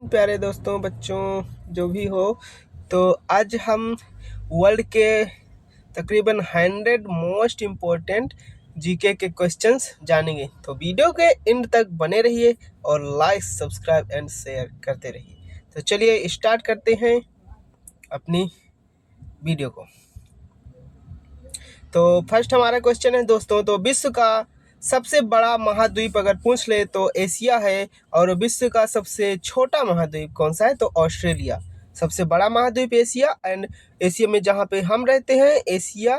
प्यारे दोस्तों, बच्चों, जो भी हो, तो आज हम वर्ल्ड के तकरीबन 100 मोस्ट इम्पोर्टेंट जीके के क्वेश्चंस जानेंगे। तो वीडियो के एंड तक बने रहिए और लाइक, सब्सक्राइब एंड शेयर करते रहिए। तो चलिए स्टार्ट करते हैं अपनी वीडियो को। तो फर्स्ट हमारा क्वेश्चन है दोस्तों, तो विश्व का सबसे बड़ा महाद्वीप अगर पूछ ले तो एशिया है, और विश्व का सबसे छोटा महाद्वीप कौन सा है? तो ऑस्ट्रेलिया। सबसे बड़ा महाद्वीप एशिया, एंड एशिया में जहाँ पे हम रहते हैं एशिया,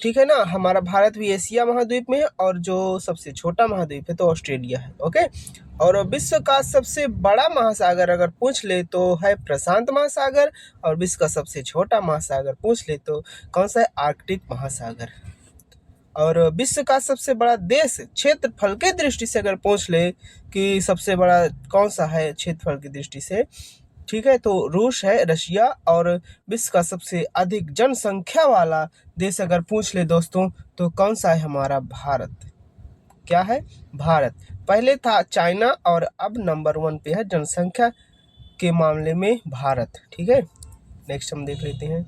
ठीक है ना। हमारा भारत भी एशिया महाद्वीप में है, और जो सबसे छोटा महाद्वीप है तो ऑस्ट्रेलिया है। ओके। और विश्व का सबसे बड़ा महासागर अगर पूछ ले तो है प्रशांत महासागर, और विश्व का सबसे छोटा महासागर पूछ ले तो कौन सा है? आर्कटिक महासागर। और विश्व का सबसे बड़ा देश क्षेत्रफल के दृष्टि से अगर पूछ ले कि सबसे बड़ा कौन सा है क्षेत्रफल की दृष्टि से, ठीक है, तो रूस है, रशिया। और विश्व का सबसे अधिक जनसंख्या वाला देश अगर पूछ ले दोस्तों तो कौन सा है? हमारा भारत। क्या है? भारत। पहले था चाइना और अब नंबर 1 पे है जनसंख्या के मामले में भारत। ठीक है, नेक्स्ट हम देख लेते हैं।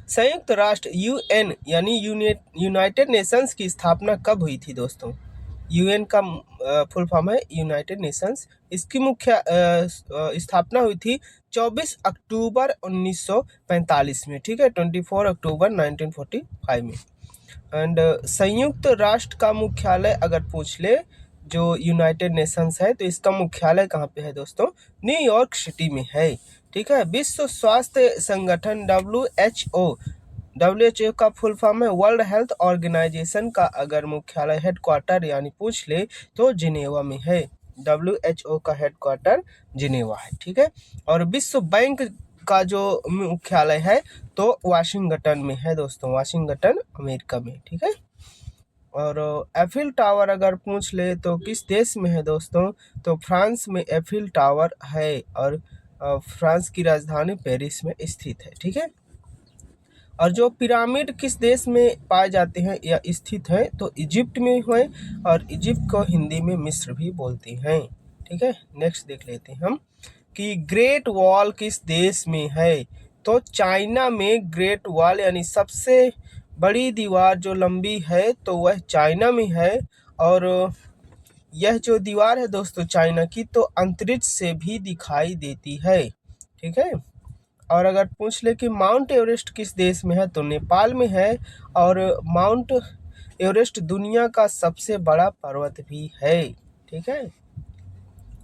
संयुक्त राष्ट्र यूएन यानी यूनाइटेड नेशंस की स्थापना कब हुई थी दोस्तों? यूएन का फुल फॉर्म है यूनाइटेड नेशंस। इसकी मुख्य स्थापना हुई थी 24 अक्टूबर 1945 में। ठीक है, 24 अक्टूबर 1945 में। एंड संयुक्त राष्ट्र का मुख्यालय अगर पूछ ले, जो यूनाइटेड नेशंस है, तो इसका मुख्यालय कहाँ पे है दोस्तों? न्यूयॉर्क सिटी में है। ठीक है। विश्व स्वास्थ्य संगठन WHO का फुल फॉर्म है वर्ल्ड हेल्थ ऑर्गेनाइजेशन का अगर मुख्यालय हेडक्वार्टर यानी पूछ ले तो जिनेवा में है। WHO का हेडक्वार्टर जिनेवा है। ठीक है। और विश्व बैंक का जो मुख्यालय है तो वाशिंगटन में है दोस्तों, वाशिंगटन अमेरिका में। ठीक है। और एफिल टावर अगर पूछ ले तो किस देश में है दोस्तों? तो फ्रांस में एफिल टावर है, और फ्रांस की राजधानी पेरिस में स्थित है। ठीक है। और जो पिरामिड किस देश में पाए जाते हैं या स्थित है? तो इजिप्ट में है, और इजिप्ट को हिंदी में मिस्र भी बोलते हैं। ठीक है। नेक्स्ट देख लेते हैं हम कि ग्रेट वॉल किस देश में है? तो चाइना में ग्रेट वॉल यानी सबसे बड़ी दीवार जो लंबी है तो वह चाइना में है। और यह जो दीवार है दोस्तों चाइना की, तो अंतरिक्ष से भी दिखाई देती है। ठीक है। और अगर पूछ ले कि माउंट एवरेस्ट किस देश में है? तो नेपाल में है। और माउंट एवरेस्ट दुनिया का सबसे बड़ा पर्वत भी है। ठीक है।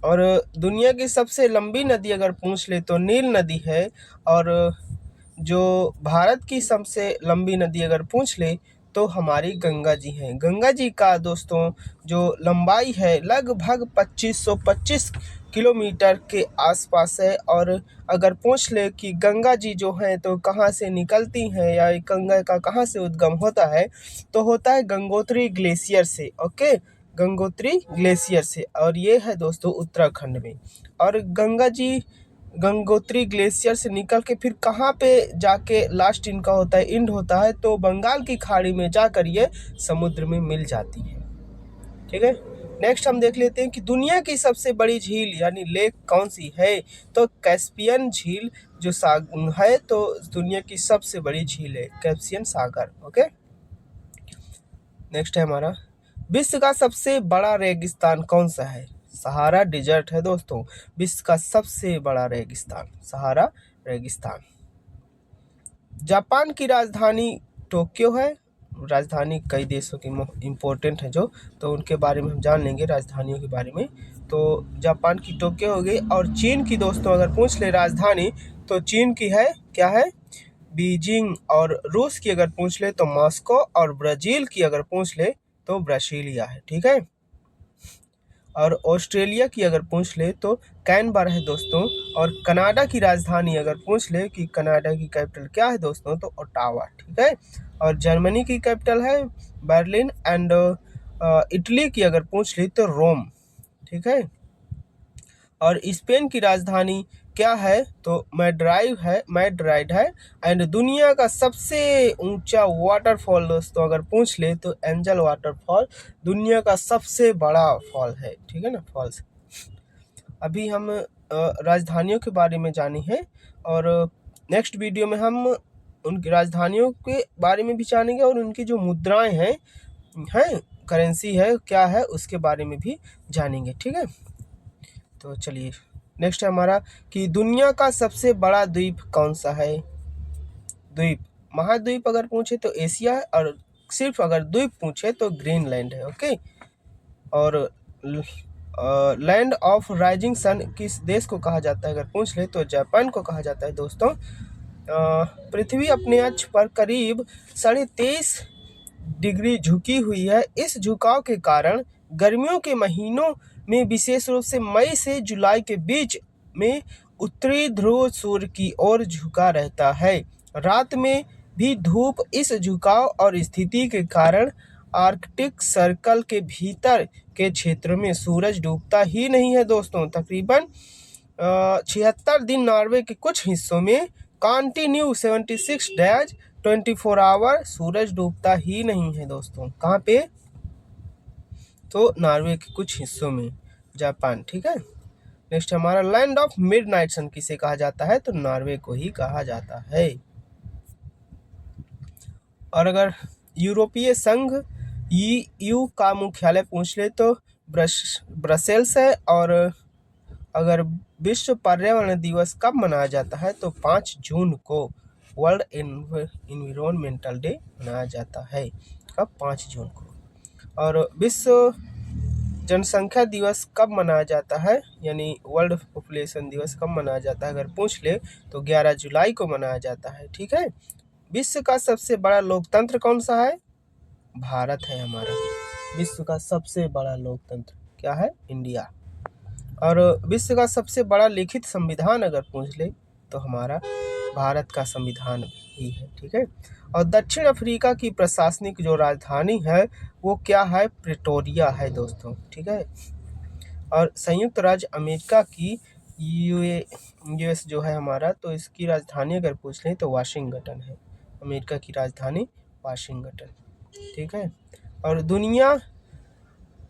और दुनिया की सबसे लंबी नदी अगर पूछ ले तो नील नदी है। और जो भारत की सबसे लंबी नदी अगर पूछ ले तो हमारी गंगा जी हैं। गंगा जी का दोस्तों जो लंबाई है लगभग 2525 किलोमीटर के आसपास है। और अगर पूछ ले कि गंगा जी जो हैं तो कहाँ से निकलती हैं या गंगा का कहाँ से उद्गम होता है, तो होता है गंगोत्री ग्लेशियर से। ओके, गंगोत्री ग्लेशियर से, और ये है दोस्तों उत्तराखंड में। और गंगा जी गंगोत्री ग्लेशियर से निकल के फिर कहाँ पे जाके लास्ट इनका होता है, एंड होता है, तो बंगाल की खाड़ी में जाकर ये समुद्र में मिल जाती है। ठीक है। नेक्स्ट हम देख लेते हैं कि दुनिया की सबसे बड़ी झील यानी लेक कौन सी है? तो कैस्पियन झील जो है, तो दुनिया की सबसे बड़ी झील है कैस्पियन सागर। ओके। नेक्स्ट है हमारा, विश्व का सबसे बड़ा रेगिस्तान कौन सा है? सहारा डिजर्ट है दोस्तों, विश्व का सबसे बड़ा रेगिस्तान सहारा रेगिस्तान। जापान की राजधानी टोक्यो है। राजधानी कई देशों की इम्पोर्टेंट है जो, तो उनके बारे में हम जान लेंगे राजधानियों के बारे में। तो जापान की टोक्यो हो गई। और चीन की दोस्तों अगर पूछ ले राजधानी, तो चीन की है क्या है? बीजिंग। और रूस की अगर पूछ ले तो मॉस्को। और ब्राज़ील की अगर पूछ ले तो ब्रासीलिया है। ठीक है। और ऑस्ट्रेलिया की अगर पूछ ले तो कैनबरा है दोस्तों। और कनाडा की राजधानी अगर पूछ ले कि कनाडा की कैपिटल क्या है दोस्तों, तो ओटावा। ठीक है। और जर्मनी की कैपिटल है बर्लिन। एंड इटली की अगर पूछ ले तो रोम। ठीक है। और स्पेन की राजधानी क्या है? तो मैड्रिड है। एंड दुनिया का सबसे ऊंचा वाटरफॉल दोस्तों अगर पूछ ले तो एंजल वाटरफॉल दुनिया का सबसे बड़ा फॉल है। ठीक है ना, फॉल्स। अभी हम राजधानियों के बारे में जानी है, और नेक्स्ट वीडियो में हम उनकी राजधानियों के बारे में भी जानेंगे और उनकी जो मुद्राएं हैं करेंसी है क्या है उसके बारे में भी जानेंगे। ठीक है, तो चलिए नेक्स्ट है हमारा कि दुनिया का सबसे बड़ा द्वीप कौन सा है। द्वीप, महाद्वीप अगर पूछे तो एशिया है, और सिर्फ अगर द्वीप पूछे तो ग्रीनलैंड है। ओके, और लैंड ऑफ राइजिंग सन किस देश को कहा जाता है अगर पूछ ले तो जापान को कहा जाता है। दोस्तों, पृथ्वी अपने अक्ष पर करीब 23.5 डिग्री झुकी हुई है। इस झुकाव के कारण गर्मियों के महीनों में विशेष रूप से मई से जुलाई के बीच में उत्तरी ध्रुव सूर्य की ओर झुका रहता है। रात में भी धूप इस झुकाव और स्थिति के कारण आर्कटिक सर्कल के भीतर के क्षेत्र में सूरज डूबता ही नहीं है। दोस्तों, तकरीबन 76 दिन नॉर्वे के कुछ हिस्सों में कंटिन्यू 76 डेज 24 आवर सूरज डूबता ही नहीं है। दोस्तों, कहाँ पे? तो नॉर्वे के कुछ हिस्सों में, जापान। ठीक है, नेक्स्ट हमारा लैंड ऑफ मिडनाइट सन किसे कहा जाता है तो नॉर्वे को ही कहा जाता है। और अगर यूरोपीय संघ EU का मुख्यालय पूछ ले तो ब्रसेल्स है। और अगर विश्व पर्यावरण दिवस कब मनाया जाता है तो 5 जून को वर्ल्ड एनवायरमेंटल डे मनाया जाता है। कब? 5 जून को। और विश्व जनसंख्या दिवस कब मनाया जाता है, यानी वर्ल्ड पॉपुलेशन दिवस कब मनाया जाता है अगर पूछ ले तो 11 जुलाई को मनाया जाता है। ठीक है, विश्व का सबसे बड़ा लोकतंत्र कौन सा है? भारत है हमारा। विश्व का सबसे बड़ा लोकतंत्र क्या है? इंडिया। और विश्व का सबसे बड़ा लिखित संविधान अगर पूछ ले तो हमारा भारत का संविधान ही है। ठीक है, और दक्षिण अफ्रीका की प्रशासनिक जो राजधानी है वो क्या है? प्रिटोरिया है। दोस्तों, ठीक है, और संयुक्त राज्य अमेरिका की US जो है हमारा, तो इसकी राजधानी अगर पूछ लें तो वाशिंगटन है। अमेरिका की राजधानी वाशिंगटन। ठीक है, और दुनिया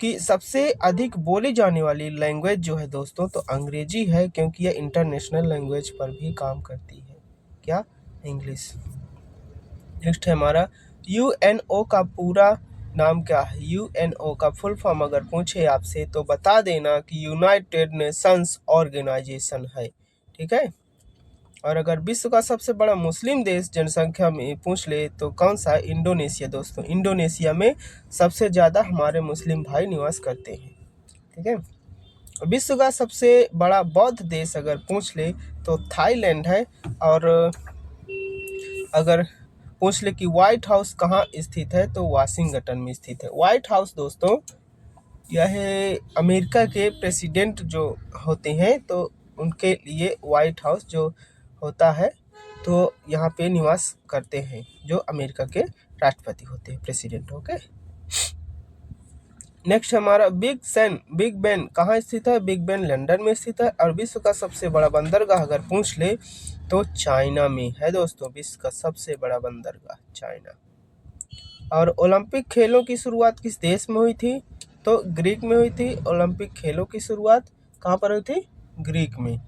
की सबसे अधिक बोली जाने वाली लैंग्वेज जो है दोस्तों तो अंग्रेजी है, क्योंकि यह इंटरनेशनल लैंग्वेज पर भी काम करती है। क्या? इंग्लिश। नेक्स्ट है हमारा UNO का पूरा नाम क्या है। UNO का फुल फॉर्म अगर पूछे आपसे तो बता देना कि यूनाइटेड नेशंस ऑर्गेनाइजेशन है। ठीक है, और अगर विश्व का सबसे बड़ा मुस्लिम देश जनसंख्या में पूछ ले तो कौन सा है? इंडोनेशिया। दोस्तों, इंडोनेशिया में सबसे ज़्यादा हमारे मुस्लिम भाई निवास करते हैं। ठीक है, विश्व का सबसे बड़ा बौद्ध देश अगर पूछ ले तो थाईलैंड है। और अगर पूछ ले कि व्हाइट हाउस कहाँ स्थित है तो वाशिंगटन में स्थित है। व्हाइट हाउस दोस्तों यह अमेरिका के प्रेसिडेंट जो होते हैं तो उनके लिए व्हाइट हाउस जो होता है तो यहाँ पे निवास करते हैं जो अमेरिका के राष्ट्रपति होते हैं, प्रेसिडेंट। ओके, नेक्स्ट हमारा बिग बेन कहाँ स्थित है? बिग बेन लंदन में स्थित है। और विश्व का सबसे बड़ा बंदरगाह अगर पूछ ले तो चाइना में है। दोस्तों, विश्व का सबसे बड़ा बंदरगाह चाइना। और ओलंपिक खेलों की शुरुआत किस देश में हुई थी? तो ग्रीक में हुई थी। ओलंपिक खेलों की शुरुआत कहाँ पर हुई थी? ग्रीक में।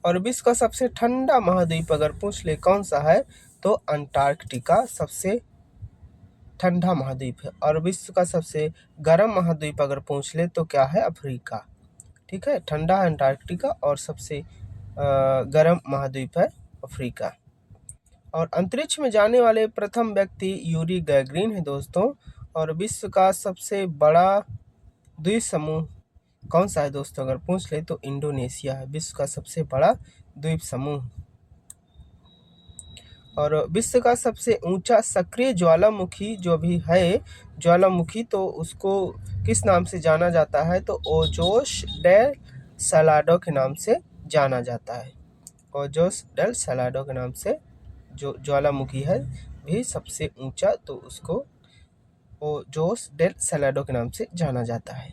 और विश्व का सबसे ठंडा महाद्वीप अगर पूछ ले कौन सा है तो अंटार्कटिका सबसे ठंडा महाद्वीप है। और विश्व का सबसे गर्म महाद्वीप अगर पूछ ले तो क्या है? अफ्रीका। ठीक है, ठंडा है अंटार्कटिका और सबसे गर्म महाद्वीप है अफ्रीका। और अंतरिक्ष में जाने वाले प्रथम व्यक्ति यूरी गैगरिन है। दोस्तों, और विश्व का सबसे बड़ा द्वीप समूह कौन सा है? दोस्तों, अगर पूछ ले तो इंडोनेशिया है विश्व का सबसे बड़ा द्वीप समूह। और विश्व का सबसे ऊंचा सक्रिय ज्वालामुखी जो भी है ज्वालामुखी तो उसको किस नाम से जाना जाता है? तो ओजोस डेल सलाडो के नाम से जाना जाता है। ओजोस डेल सलाडो के नाम से जो ज्वालामुखी है भी सबसे ऊंचा, तो उसको ओजोस डेल सलाडो के नाम से जाना जाता है।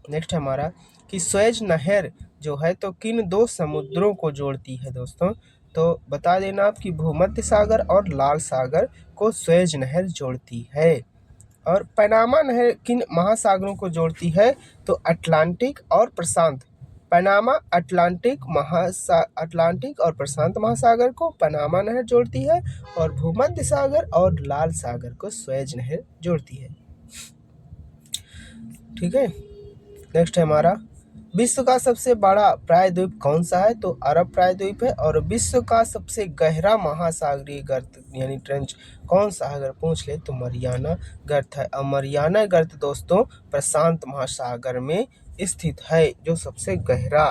नेक्स्ट हमारा कि स्वेज नहर जो है तो किन 2 समुद्रों को जोड़ती है? दोस्तों, तो बता देना आप कि भूमध्य सागर और लाल सागर को स्वेज नहर जोड़ती है। और पनामा नहर किन महासागरों को जोड़ती है? तो अटलांटिक और प्रशांत पनामा अटलांटिक और प्रशांत महासागर को पनामा नहर जोड़ती है, और भूमध्य सागर और लाल सागर को स्वेज नहर जोड़ती है। ठीक है, नेक्स्ट है हमारा, विश्व का सबसे बड़ा प्रायद्वीप कौन सा है? तो अरब प्रायद्वीप है। और विश्व का सबसे गहरा महासागरीय गर्त यानी ट्रेंच कौन सा है? अगर पूछ ले तो मरियाना गर्त है। और मरियाना गर्त दोस्तों प्रशांत महासागर में स्थित है, जो सबसे गहरा,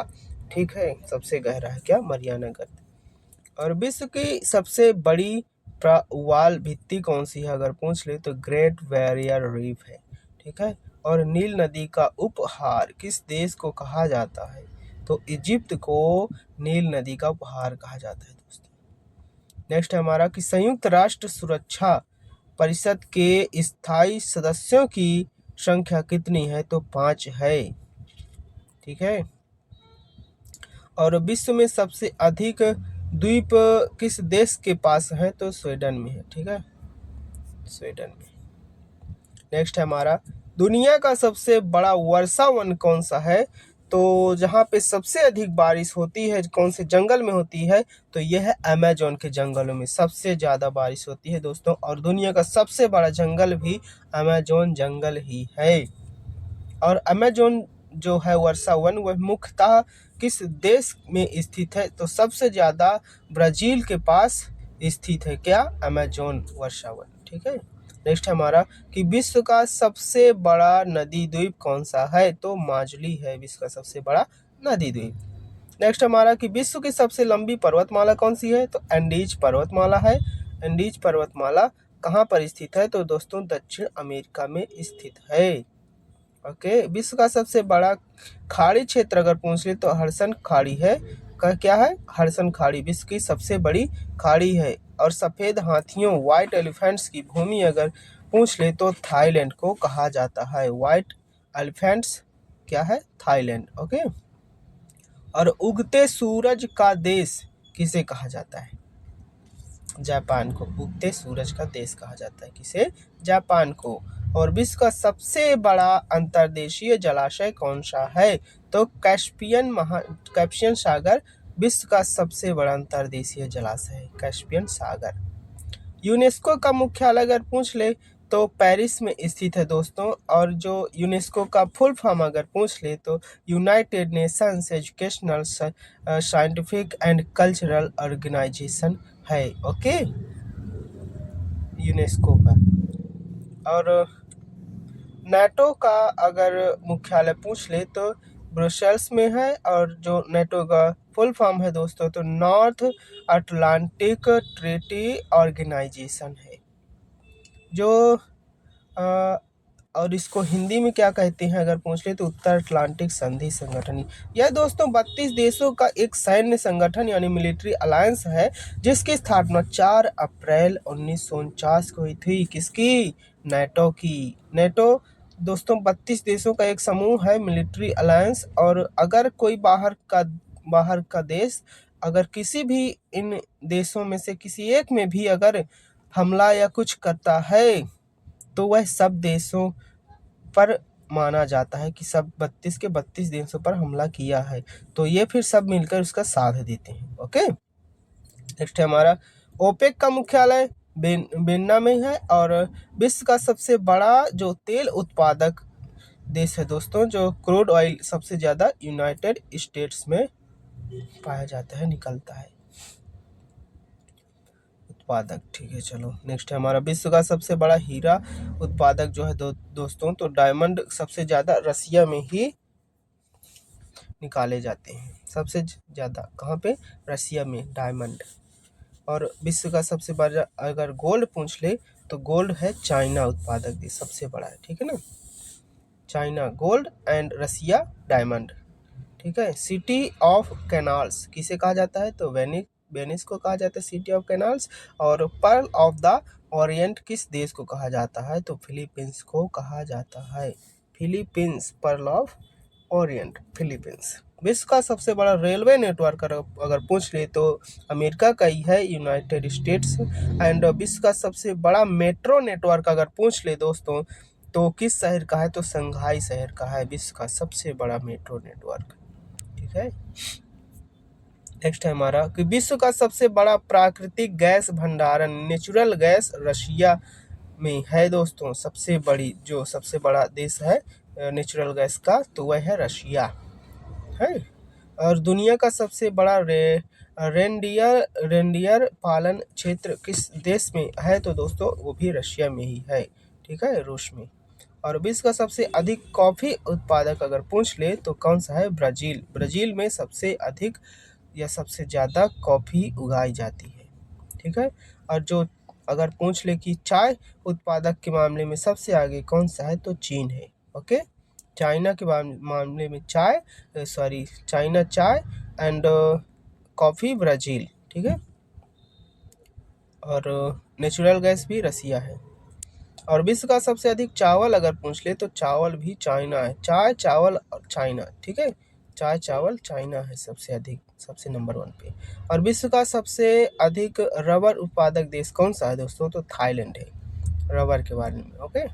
ठीक है, सबसे गहरा है क्या? मरियाना गर्त। और विश्व की सबसे बड़ी प्रवाल भित्ति कौन सी है? अगर पूछ ले तो ग्रेट बैरियर रीफ है। ठीक है, और नील नदी का उपहार किस देश को कहा जाता है? तो इजिप्ट को नील नदी का उपहार कहा जाता है दोस्तों। नेक्स्ट है हमारा कि संयुक्त राष्ट्र सुरक्षा परिषद के स्थायी सदस्यों की संख्या कितनी है? तो 5 है। ठीक है, और विश्व में सबसे अधिक द्वीप किस देश के पास है? तो स्वीडन में है। ठीक है, स्वीडन में। नेक्स्ट है हमारा, दुनिया का सबसे बड़ा वर्षा वन कौन सा है? तो जहाँ पे सबसे अधिक बारिश होती है कौन से जंगल में होती है? तो यह है अमेजोन के जंगलों में सबसे ज़्यादा बारिश होती है दोस्तों। और दुनिया का सबसे बड़ा जंगल भी अमेजोन जंगल ही है। और अमेजोन जो है वर्षा वन वह मुख्यतः किस देश में स्थित है? तो सबसे ज़्यादा ब्राज़ील के पास स्थित है क्या? अमेजोन वर्षा वन। ठीक है, नेक्स्ट हमारा कि विश्व का सबसे बड़ा नदी द्वीप कौन सा है? तो माजुली है विश्व का सबसे बड़ा नदी द्वीप। नेक्स्ट हमारा कि विश्व की सबसे लंबी पर्वतमाला कौन सी है? तो एंडीज पर्वतमाला है। एंडीज पर्वतमाला कहाँ पर स्थित है? तो दोस्तों दक्षिण अमेरिका में स्थित है। ओके, विश्व का सबसे बड़ा खाड़ी क्षेत्र अगर पूछ ले तो हडसन खाड़ी है। क्या है? हडसन खाड़ी विश्व की सबसे बड़ी खाड़ी है। और सफ़ेद हाथियों व्हाइट एलिफेंट्स की भूमि अगर पूछ ले तो थाईलैंड को कहा जाता है। व्हाइट एलिफेंट्स क्या है? थाईलैंड। ओके, और उगते सूरज का देश किसे कहा जाता है? जापान को उगते सूरज का देश कहा जाता है। किसे? जापान को। और विश्व का सबसे बड़ा अंतर्देशीय जलाशय कौन सा है? तो कैस्पियन सागर विश्व का सबसे बड़ा अंतर्देशीय जलाशय है, कैस्पियन सागर। यूनेस्को का मुख्यालय अगर पूछ ले तो पेरिस में स्थित है दोस्तों। और जो यूनेस्को का फुल फॉर्म अगर पूछ ले तो United Nations Educational Scientific and Cultural Organization है। ओके, यूनेस्को का। और नाटो का अगर मुख्यालय पूछ ले तो ब्रुसेल्स में है। और जो नाटो का फुल फॉर्म है दोस्तों तो नॉर्थ अटलांटिक ट्रीटी ऑर्गेनाइजेशन है। जो और इसको हिंदी में क्या कहते हैं अगर पूछ ले तो उत्तर अटलांटिक संधि संगठन। यह दोस्तों 32 देशों का एक सैन्य संगठन यानी मिलिट्री अलायंस है, जिसकी स्थापना 4 अप्रैल 1949 को हुई थी। किसकी? नाटो की। नाटो दोस्तों 32 देशों का एक समूह है, मिलिट्री अलायंस। और अगर कोई बाहर का देश अगर किसी भी इन देशों में से किसी एक में भी अगर हमला या कुछ करता है तो वह सब देशों पर माना जाता है कि सब 32 के 32 देशों पर हमला किया है, तो ये फिर सब मिलकर उसका साथ देते हैं। ओके, नेक्स्ट है हमारा, ओपेक का मुख्यालय वियना में है। और विश्व का सबसे बड़ा जो तेल उत्पादक देश है दोस्तों, जो क्रूड ऑयल सबसे ज़्यादा यूनाइटेड स्टेट्स में पाया जाता है, निकलता है उत्पादक। ठीक है, चलो नेक्स्ट है हमारा, विश्व का सबसे बड़ा हीरा उत्पादक जो है दोस्तों तो डायमंड सबसे ज़्यादा रसिया में ही निकाले जाते हैं। सबसे ज़्यादा कहाँ पे? रसिया में डायमंड। और विश्व का सबसे बड़ा अगर गोल्ड पूछ ले तो गोल्ड है चाइना उत्पादक देश, सबसे बड़ा है। ठीक है ना, China gold and Russia diamond. ठीक है, सिटी ऑफ कैनाल्स किसे कहा जाता है? तो वेनिस को कहा जाता है सिटी ऑफ कैनाल्स। और पर्ल ऑफ द ओरिएंट किस देश को कहा जाता है? तो फिलीपींस को कहा जाता है। Philippines, pearl of Orient, Philippines. विश्व का सबसे बड़ा रेलवे नेटवर्क अगर पूछ ले तो अमेरिका का ही है, यूनाइटेड स्टेट्स। एंड विश्व का सबसे बड़ा मेट्रो नेटवर्क अगर पूछ ले दोस्तों तो किस शहर का है? तो संघाई शहर का है विश्व का सबसे बड़ा मेट्रो नेटवर्क। ठीक ठीक है। नेक्स्ट है हमारा कि विश्व का सबसे बड़ा प्राकृतिक गैस भंडारण नेचुरल गैस रशिया में है दोस्तों। सबसे बड़ा देश है नेचुरल गैस का, तो वह है रशिया है। और दुनिया का सबसे बड़ा रेंडियर पालन क्षेत्र किस देश में है, तो दोस्तों वो भी रशिया में ही है, ठीक है, रूस में। और विश्व का सबसे अधिक कॉफी उत्पादक अगर पूछ ले तो कौन सा है, ब्राज़ील। ब्राज़ील में सबसे अधिक या सबसे ज़्यादा कॉफ़ी उगाई जाती है, ठीक है। और जो अगर पूछ ले कि चाय उत्पादक के मामले में सबसे आगे कौन सा है, तो चीन है। ओके, चाइना के मामले में चाइना चाय एंड कॉफ़ी ब्राज़ील, ठीक है। और नेचुरल गैस भी रसिया है। और विश्व का सबसे अधिक चावल अगर पूछ ले तो चावल भी चाइना है। चाय चावल और चाइना, ठीक है, चाय चावल चाइना है सबसे अधिक, सबसे नंबर 1 पे। और विश्व का सबसे अधिक रबर उत्पादक देश कौन सा है दोस्तों, तो थाईलैंड है, रबर के बारे में। ओके,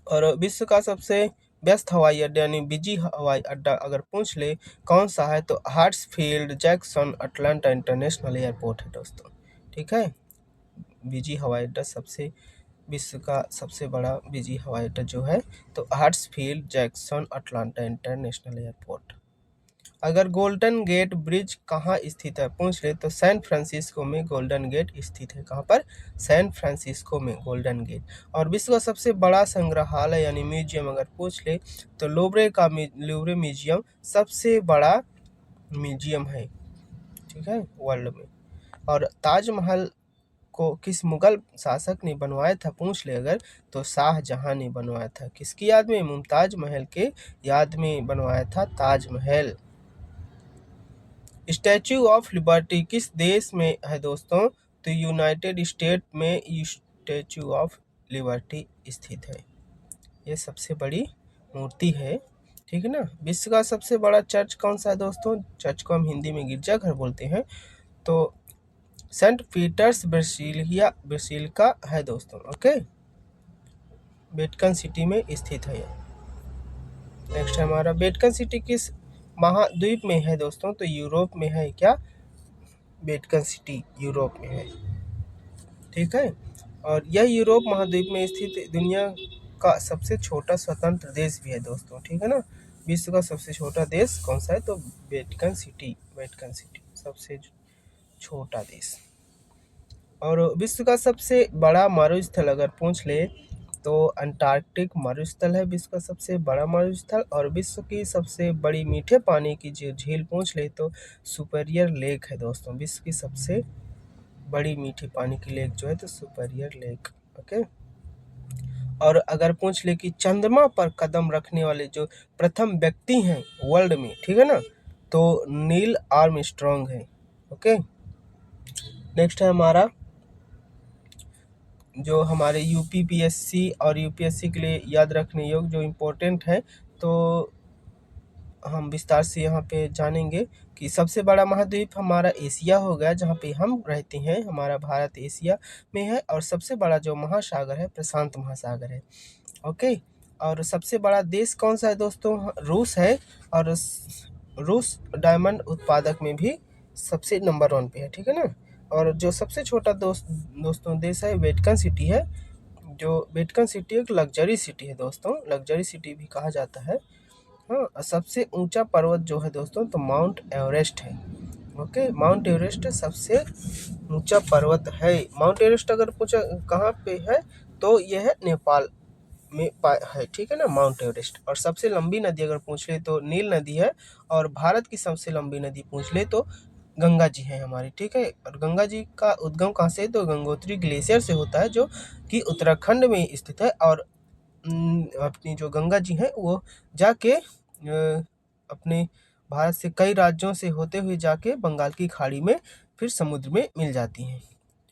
और विश्व का सबसे व्यस्त हवाई अड्डा यानी बिजी हवाई अड्डा अगर पूछ ले कौन सा है, तो हार्ट्सफील्ड जैक्सन अटलांटा इंटरनेशनल एयरपोर्ट है दोस्तों, ठीक है। बिजी हवाई अड्डा विश्व का सबसे बड़ा बिजी हवाई अड्डा जो है, तो हार्ट्सफील्ड जैक्सन अटलांटा इंटरनेशनल एयरपोर्ट। अगर गोल्डन गेट ब्रिज कहाँ स्थित है पूछ ले तो सैन फ्रांसिस्को में गोल्डन गेट स्थित है। कहाँ पर, सैन फ्रांसिस्को में गोल्डन गेट। और विश्व का सबसे बड़ा संग्रहालय यानी म्यूजियम अगर पूछ ले तो लूवरे म्यूजियम सबसे बड़ा म्यूजियम है, ठीक है, वर्ल्ड में। और ताजमहल को किस मुगल शासक ने बनवाया था पूछ ले अगर, तो शाहजहां ने बनवाया था। किसकी याद में, मुमताज महल के याद में बनवाया था ताजमहल। स्टैच्यू ऑफ लिबर्टी किस देश में है दोस्तों, तो यूनाइटेड स्टेट में स्टैच्यू ऑफ लिबर्टी स्थित है। ये सबसे बड़ी मूर्ति है, ठीक है ना। विश्व का सबसे बड़ा चर्च कौन सा है दोस्तों, चर्च को हम हिंदी में गिरजाघर बोलते हैं, तो सेंट पीटर्स बेसिलिका है दोस्तों। ओके, वेटिकन सिटी में स्थित है। नेक्स्ट है हमारा वेटिकन सिटी किस महाद्वीप में है दोस्तों, तो यूरोप में है। क्या, वेटिकन सिटी यूरोप में है, ठीक है। और यह यूरोप महाद्वीप में स्थित दुनिया का सबसे छोटा स्वतंत्र देश भी है दोस्तों, ठीक है ना। विश्व का सबसे छोटा देश कौन सा है, तो वेटिकन सिटी सबसे छोटा देश। और विश्व का सबसे बड़ा मरुस्थल अगर पूछ ले तो अंटार्कटिक मरुस्थल है विश्व का सबसे बड़ा मरुस्थल। और विश्व की सबसे बड़ी मीठे पानी की जो झील पूछ ले तो सुपीरियर लेक है दोस्तों। विश्व की सबसे बड़ी मीठे पानी की लेक जो है तो सुपीरियर लेक। ओके, और अगर पूछ ले कि चंद्रमा पर कदम रखने वाले जो प्रथम व्यक्ति हैं वर्ल्ड में, ठीक है ना, तो नील आर्मस्ट्रॉन्ग है। ओके, नेक्स्ट है हमारा जो हमारे यूपीपीएससी और यूपीएससी के लिए याद रखने योग्य जो इम्पोर्टेंट है, तो हम विस्तार से यहाँ पे जानेंगे कि सबसे बड़ा महाद्वीप हमारा एशिया हो गया, जहाँ पे हम रहते हैं, हमारा भारत एशिया में है। और सबसे बड़ा जो महासागर है प्रशांत महासागर है। ओके, और सबसे बड़ा देश कौन सा है दोस्तों, रूस है। और रूस डायमंड उत्पादक में भी सबसे नंबर 1 पे है, ठीक है ना। और जो सबसे छोटा दोस्तों देश है वेटिकन सिटी है। जो वेटिकन सिटी एक लग्जरी सिटी है दोस्तों, लग्जरी सिटी भी कहा जाता है। हाँ, सबसे ऊंचा पर्वत जो है दोस्तों तो माउंट एवरेस्ट है। ओके, माउंट एवरेस्ट सबसे ऊंचा पर्वत है। माउंट एवरेस्ट अगर पूछा कहाँ पे है तो यह है नेपाल में है, ठीक है ना, माउंट एवरेस्ट। और सबसे लंबी नदी अगर पूछ ले तो नील नदी है। और भारत की सबसे लंबी नदी पूछ ले तो गंगा जी है हमारी, ठीक है। और गंगा जी का उद्गम कहाँ से है, तो गंगोत्री ग्लेशियर से होता है जो कि उत्तराखंड में स्थित है। और अपनी जो गंगा जी हैं वो जाके अपने भारत से कई राज्यों से होते हुए जाके बंगाल की खाड़ी में फिर समुद्र में मिल जाती हैं,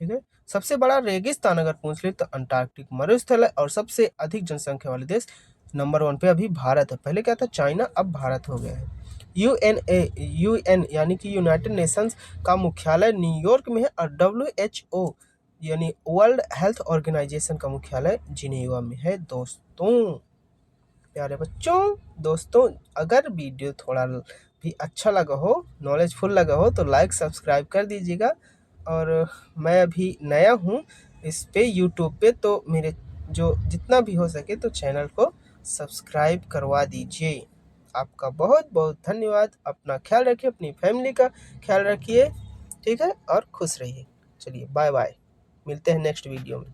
ठीक है। सबसे बड़ा रेगिस्तान अगर पूछ ले तो अंटार्कटिक मरुस्थल है। और सबसे अधिक जनसंख्या वाले देश नंबर 1 पे अभी भारत है। पहले क्या था, चाइना, अब भारत हो गया है। यूएन यानी कि यूनाइटेड नेशंस का मुख्यालय न्यूयॉर्क में है। और WHO यानी वर्ल्ड हेल्थ ऑर्गेनाइजेशन का मुख्यालय जिनेवा में है दोस्तों। प्यारे बच्चों, दोस्तों, अगर वीडियो थोड़ा भी अच्छा लगा हो, नॉलेजफुल लगा हो तो लाइक सब्सक्राइब कर दीजिएगा। और मैं अभी नया हूँ इस पे यूट्यूब पे, तो मेरे जो जितना भी हो सके तो चैनल को सब्सक्राइब करवा दीजिए। आपका बहुत बहुत धन्यवाद। अपना ख्याल रखिए, अपनी फैमिली का ख्याल रखिए, ठीक है, और खुश रहिए। चलिए बाय बाय, मिलते हैं नेक्स्ट वीडियो में।